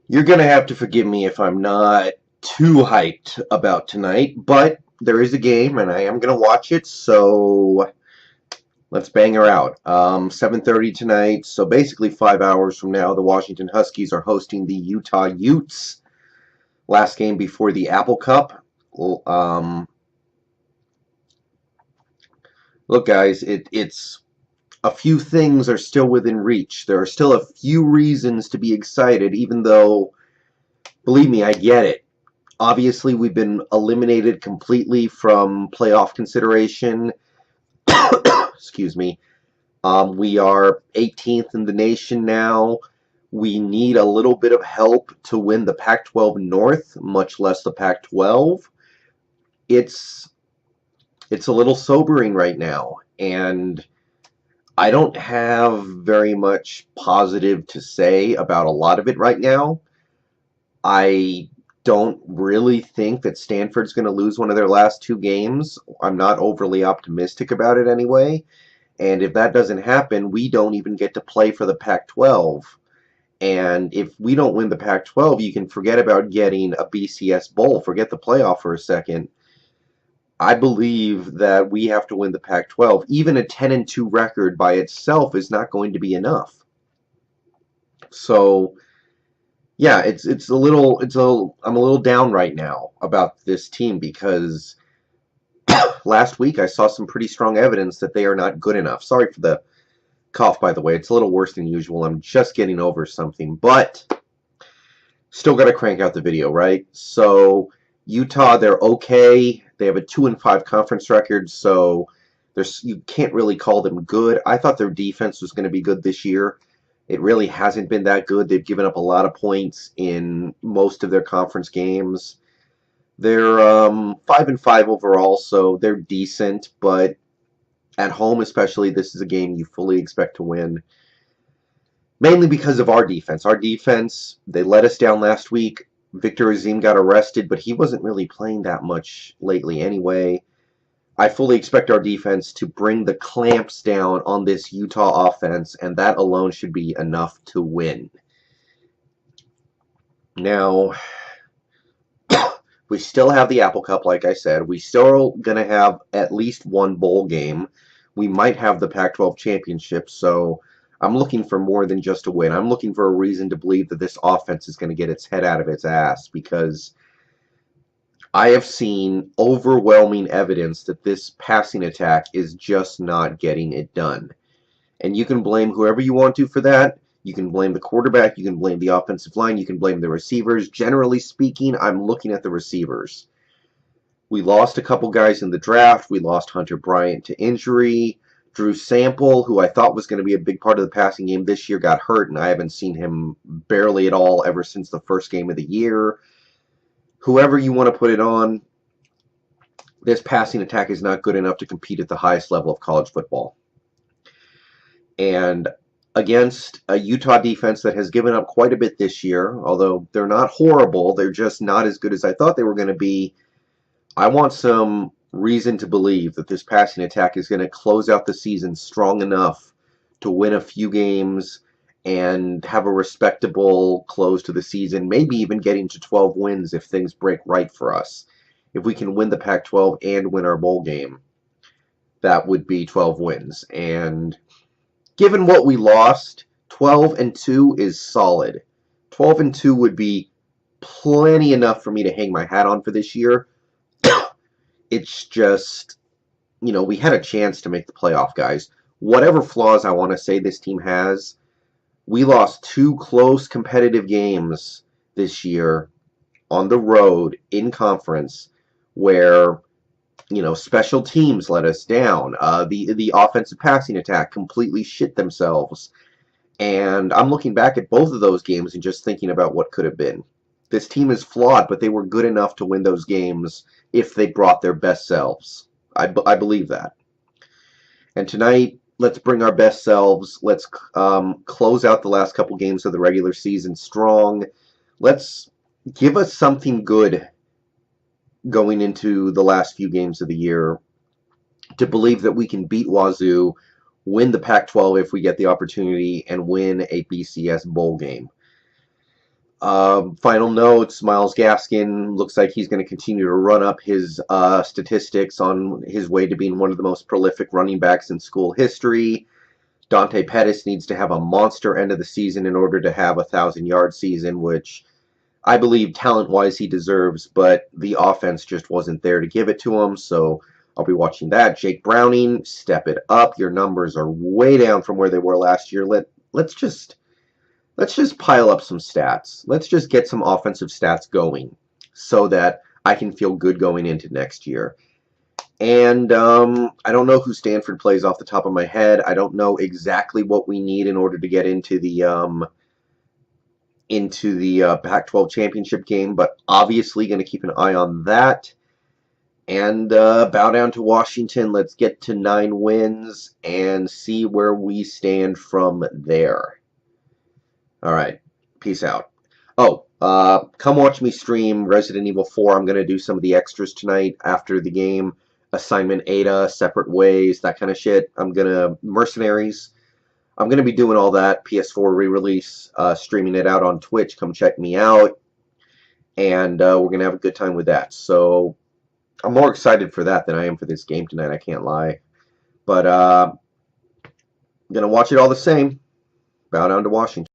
You're going to have to forgive me if I'm not too hyped about tonight, but there is a game and I am going to watch it, so let's bang her out. 7:30 tonight, so basically 5 hours from now, the Washington Huskies are hosting the Utah Utes. Last game before the Apple Cup. Um, Look, guys, it's a few things are still within reach. There are still a few reasons to be excited, even though, believe me, I get it. Obviously, we've been eliminated completely from playoff consideration. Excuse me. We are 18th in the nation now. We need a little bit of help to win the Pac-12 North, much less the Pac-12. It's it's a little sobering right now, and I don't have very much positive to say about a lot of it right now. I don't really think that Stanford's going to lose one of their last two games. I'm not overly optimistic about it anyway. And if that doesn't happen, we don't even get to play for the Pac-12. And if we don't win the Pac-12, you can forget about getting a BCS bowl. Forget the playoff for a second. I believe that we have to win the Pac-12. Even a 10-2 record by itself is not going to be enough. So yeah, I'm a little down right now about this team because last week I saw some pretty strong evidence that they are not good enough. Sorry for the cough, by the way. It's a little worse than usual. I'm just getting over something, but still got to crank out the video, right? So Utah, they're okay. They have a 2-5 conference record, so you can't really call them good. I thought their defense was going to be good this year. It really hasn't been that good. They've given up a lot of points in most of their conference games. They're 5-5 overall, so they're decent, but at home especially, this is a game you fully expect to win. Mainly because of our defense. Our defense, they let us down last week. Victor Azim got arrested, but he wasn't really playing that much lately anyway. I fully expect our defense to bring the clamps down on this Utah offense, and that alone should be enough to win. Now, we still have the Apple Cup, like I said. We still going to have at least one bowl game. We might have the Pac-12 championship, so I'm looking for more than just a win. I'm looking for a reason to believe that this offense is going to get its head out of its ass, because I have seen overwhelming evidence that this passing attack is just not getting it done. And you can blame whoever you want to for that. You can blame the quarterback. You can blame the offensive line. You can blame the receivers. Generally speaking, I'm looking at the receivers. We lost a couple guys in the draft. We lost Hunter Bryant to injury. Drew Sample, who I thought was going to be a big part of the passing game this year, got hurt, and I haven't seen him barely at all ever since the first game of the year. Whoever you want to put it on, this passing attack is not good enough to compete at the highest level of college football. And against a Utah defense that has given up quite a bit this year, although they're not horrible, they're just not as good as I thought they were going to be, I want some reason to believe that this passing attack is going to close out the season strong enough to win a few games and have a respectable close to the season, maybe even getting to 12 wins if things break right for us. If we can win the Pac-12 and win our bowl game, that would be 12 wins. And given what we lost, 12-2 is solid. 12-2 would be plenty enough for me to hang my hat on for this year. It's just, we had a chance to make the playoff, guys. Whatever flaws I want to say this team has, we lost two close competitive games this year on the road in conference where, special teams let us down. The offensive passing attack completely shit themselves. And I'm looking back at both of those games and just thinking about what could have been. This team is flawed, but they were good enough to win those games if they brought their best selves. I believe that. And tonight, let's bring our best selves. Let's close out the last couple games of the regular season strong. Let's give us something good going into the last few games of the year to believe that we can beat Wazoo, win the Pac-12 if we get the opportunity, and win a BCS bowl game. Final notes, Myles Gaskin looks like he's going to continue to run up his statistics on his way to being one of the most prolific running backs in school history. Dante Pettis needs to have a monster end of the season in order to have a 1,000-yard season, which I believe talent-wise he deserves, but the offense just wasn't there to give it to him, so I'll be watching that. Jake Browning, step it up. Your numbers are way down from where they were last year. Let's just pile up some stats. Let's just get some offensive stats going so that I can feel good going into next year. And I don't know who Stanford plays off the top of my head. I don't know exactly what we need in order to get into the Pac-12 championship game, but obviously going to keep an eye on that. And bow down to Washington. Let's get to 9 wins and see where we stand from there. All right. Peace out. Oh, come watch me stream Resident Evil 4. I'm going to do some of the extras tonight after the game. Assignment Ada, Separate Ways, that kind of shit. Mercenaries. I'm going to be doing all that. PS4 re-release, streaming it out on Twitch. Come check me out. And we're going to have a good time with that. So I'm more excited for that than I am for this game tonight. I can't lie. But I'm going to watch it all the same. Bow down to Washington.